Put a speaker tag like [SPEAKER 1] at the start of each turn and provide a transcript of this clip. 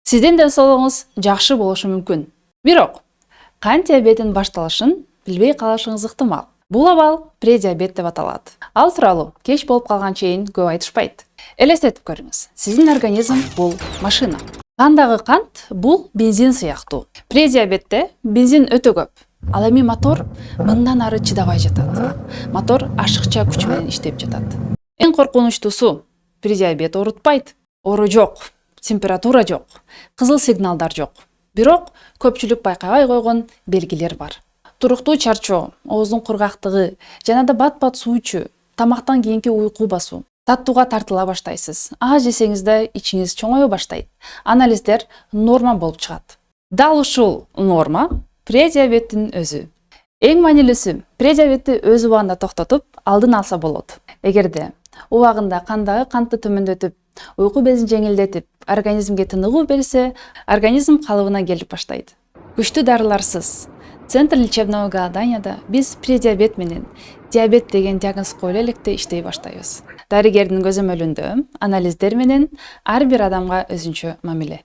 [SPEAKER 1] Сиздин денсаулыгыңыз жакшы болушу мүмкүн. Бирок кант диабетин башталышын билбей калышыңыз ыктымал. Бул абал предиабет деп аталат. Ал тууралуу кеч болуп калган чейин көп айтышпайт. Элестетип көрүңүз. Сиздин организм бул машина. Кандагы кант бул бензин сыяктуу. Предиабетте бензин өтө көп. Ал эми мотор мындан ары чыдабай жатат. Мотор ашыкча күч менен иштеп жатат. Эң коркунучтуусу предиабет оорутпайт. Оору жок, температура жок, кызыл сигналдар жок. Бирок көпчүлүк байкабай койгон белгилер бар. Туруктуу чарчоо, ооздун кургактыгы, жана да бат-бат суу ичүү, тамактан кийинки уйку басуу. Таттууга тартыла баштайсыз. Аз жесеңиз да ичиңиз чоңое баштайт. Анализдер норма болуп чыгат. Дал ушул норма предиабеттин өзү. Эң маанилүүсү предиабетти өз убагында токтотуп, алдын алса болот. Эгерде убагында кандагы кантты төмөндөтүп, уйку безин жеңилдетип, организмге тыныгуу берсе, организм калыбына келип баштайт. Күчтүү дарыларсыз Центр лечебного голоданияда биз предиабет менен диабет деген диагноз коюло электе иштей баштайбыз. Дарыгердин көзөмөлүндө анализдер менен ар бир адамга өзүнчө мамиле.